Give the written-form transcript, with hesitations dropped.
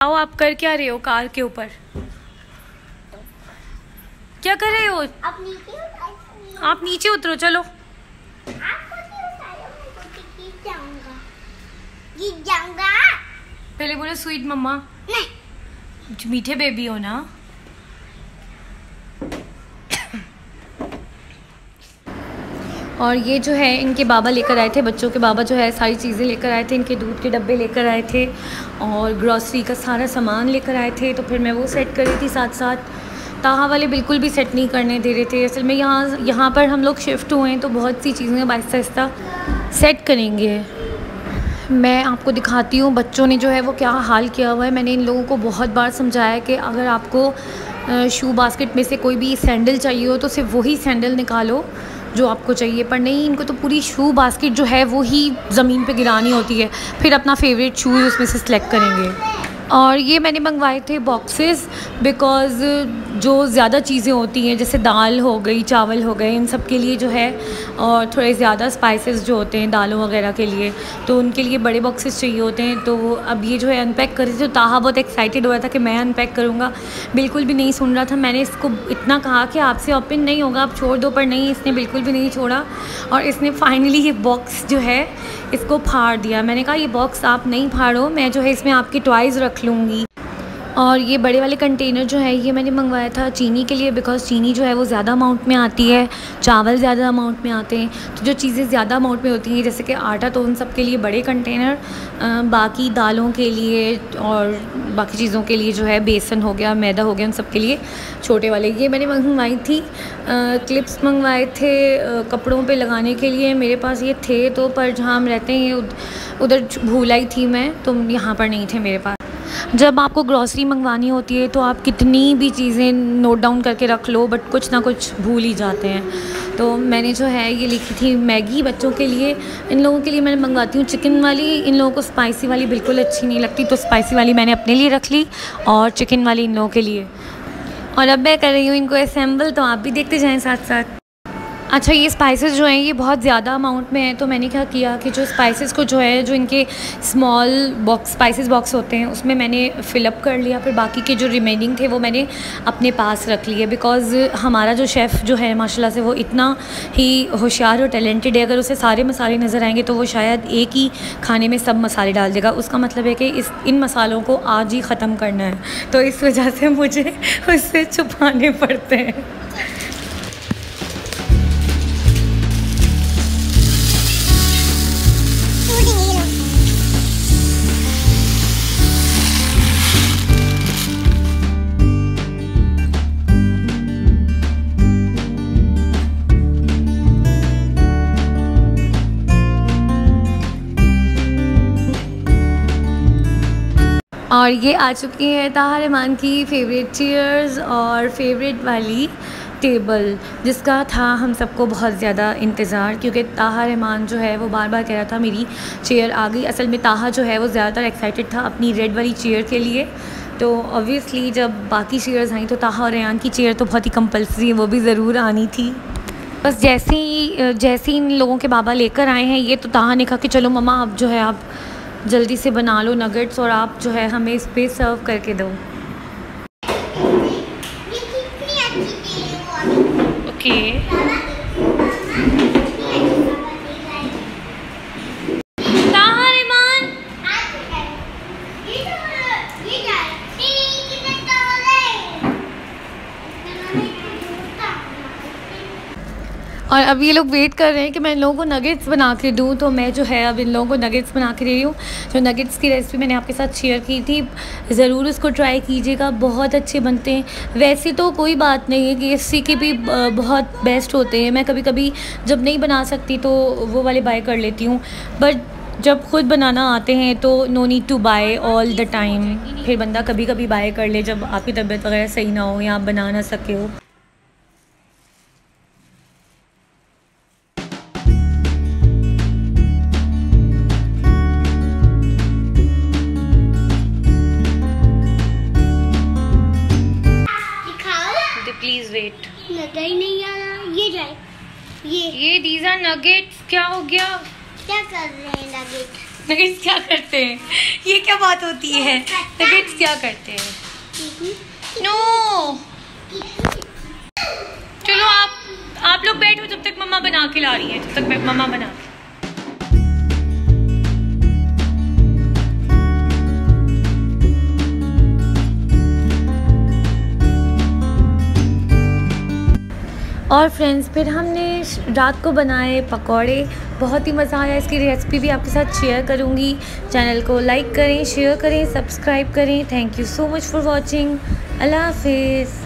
आओ, आप कर क्या रहे हो कार के ऊपर? क्या कर रहे हो? आप नीचे उतरो, चलो। पहले बोलो स्वीट मम्मा। नहीं, मीठे बेबी हो ना। और ये जो है इनके बाबा लेकर आए थे, बच्चों के बाबा जो है सारी चीज़ें लेकर आए थे। इनके दूध के डब्बे लेकर आए थे और ग्रॉसरी का सारा सामान लेकर आए थे। तो फिर मैं वो सेट कर रही थी साथ साथ। ताहा वाले बिल्कुल भी सेट नहीं करने दे रहे थे। असल में यहाँ पर हम लोग शिफ्ट हुए हैं तो बहुत सी चीज़ें आहिस्ता आहिस्ता सेट करेंगे। मैं आपको दिखाती हूँ बच्चों ने जो है वो क्या हाल किया हुआ है। मैंने इन लोगों को बहुत बार समझाया कि अगर आपको शू बास्केट में से कोई भी सैंडल चाहिए हो तो सिर्फ वही सैंडल निकालो जो आपको चाहिए, पर नहीं, इनको तो पूरी शू बास्केट जो है वो ही ज़मीन पे गिरानी होती है। फिर अपना फेवरेट शूज़ उसमें से सिलेक्ट करेंगे। और ये मैंने मंगवाए थे बॉक्सेस, बिकॉज़ जो ज़्यादा चीज़ें होती हैं जैसे दाल हो गई, चावल हो गए, इन सब के लिए जो है, और थोड़े ज़्यादा स्पाइसेस जो होते हैं दालों वगैरह के लिए, तो उनके लिए बड़े बॉक्सेस चाहिए होते हैं। तो अब ये जो है अनपैक कर रही थी, तो ताहा बहुत एक्साइटेड हो रहा था कि मैं अनपैक करूँगा। बिल्कुल भी नहीं सुन रहा था। मैंने इसको इतना कहा कि आपसे ओपन नहीं होगा, आप छोड़ दो, पर नहीं, इसने बिल्कुल भी नहीं छोड़ा। और इसने फाइनली ये बॉक्स जो है इसको फाड़ दिया। मैंने कहा ये बॉक्स आप नहीं फाड़ो, मैं जो है इसमें आपके टॉयज़ रख लूँगी। और ये बड़े वाले कंटेनर जो है ये मैंने मंगवाया था चीनी के लिए, बिकॉज़ चीनी जो है वो ज़्यादा अमाउंट में आती है, चावल ज़्यादा अमाउंट में आते हैं। तो जो चीज़ें ज़्यादा अमाउंट में होती हैं जैसे कि आटा, तो उन सब के लिए बड़े कंटेनर, बाकी दालों के लिए और बाकी चीज़ों के लिए जो है बेसन हो गया, मैदा हो गया, उन सब के लिए छोटे वाले। ये मैंने मंगवाई थी क्लिप्स मंगवाए थे कपड़ों पे लगाने के लिए। मेरे पास ये थे तो, पर जहाँ हम रहते हैं उधर भूल आई थी मैं, तो यहाँ पर नहीं थे मेरे पास। जब आपको ग्रॉसरी मंगवानी होती है तो आप कितनी भी चीज़ें नोट डाउन करके रख लो, बट कुछ ना कुछ भूल ही जाते हैं। तो मैंने जो है ये लिखी थी मैगी बच्चों के लिए। इन लोगों के लिए मैं मंगवाती हूँ चिकन वाली, इन लोगों को स्पाइसी वाली बिल्कुल अच्छी नहीं लगती, तो स्पाइसी वाली मैंने अपने लिए रख ली और चिकन वाली इन लोगों के लिए। और अब मैं कर रही हूँ इनको असेंबल, तो आप भी देखते जाएँ साथ साथ। अच्छा, ये स्पाइसेस जो हैं ये बहुत ज़्यादा अमाउंट में हैं, तो मैंने क्या किया कि जो स्पाइसेस को जो है, जो इनके स्मॉल बॉक्स स्पाइसेस बॉक्स होते हैं उसमें मैंने फ़िलअप कर लिया। फिर बाकी के जो रिमेनिंग थे वो मैंने अपने पास रख लिए, बिकॉज़ हमारा जो शेफ़ जो है माशाल्लाह से वो इतना ही होशियार और टैलेंटेड है। अगर उसे सारे मसाले नज़र आएंगे तो वो शायद एक ही खाने में सब मसाले डाल देगा। उसका मतलब है कि इन मसालों को आज ही ख़त्म करना है, तो इस वजह से मुझे उससे छुपाने पड़ते हैं। और ये आ चुकी है ताहा रहमान की फेवरेट चेयर्स और फेवरेट वाली टेबल, जिसका था हम सबको बहुत ज़्यादा इंतज़ार, क्योंकि ताहा रहमान जो है वो बार बार कह रहा था मेरी चेयर आ गई। असल में ताहा जो है वो ज़्यादातर एक्साइटेड था अपनी रेड वाली चेयर के लिए। तो ऑब्वियसली जब बाकी चेयर्स आई तो ताहा और रेहान की चेयर तो बहुत ही कंपल्सरी है, वो भी ज़रूर आनी थी। बस जैसे ही इन लोगों के बाबा लेकर आए हैं ये, तो ताहा ने कहा कि चलो मम्मा अब जो है आप जल्दी से बना लो नगेट्स और आप जो है हमें इस पे सर्व करके दो। ओके, और अब ये लोग वेट कर रहे हैं कि मैं इन लोगों को नगेट्स बना के दूँ, तो मैं जो है अब इन लोगों को नगेट्स बना के दे रही हूँ। जो नगेट्स की रेसिपी मैंने आपके साथ शेयर की थी, ज़रूर उसको ट्राई कीजिएगा, बहुत अच्छे बनते हैं। वैसे तो कोई बात नहीं है, KFC के भी बहुत बेस्ट होते हैं। मैं कभी कभी जब नहीं बना सकती तो वो वाले बाय कर लेती हूँ, बट जब खुद बनाना आते हैं तो no need to buy all the time. फिर बंदा कभी कभी बाय कर ले जब आपकी तबीयत वगैरह सही ना हो या आप बना ना सके हो। प्लीज वेट, नजर ही नहीं आ रहा। ये जाए, ये दीज आर नगेट्स। क्या हो गया? क्या कर रहे हैं नगेट? नगेट्स क्या करते हैं? ये क्या बात होती है? नगेट्स क्या करते हैं? नो चलो आप लोग बैठो, जब तक मम्मा बना के ला रही है, जब तक मम्मा बना के। और फ्रेंड्स फिर हमने रात को बनाए पकौड़े, बहुत ही मज़ा आया। इसकी रेसिपी भी आपके साथ शेयर करूँगी। चैनल को लाइक करें, शेयर करें, सब्सक्राइब करें। Thank you so much for watching. Allah हाफिज़।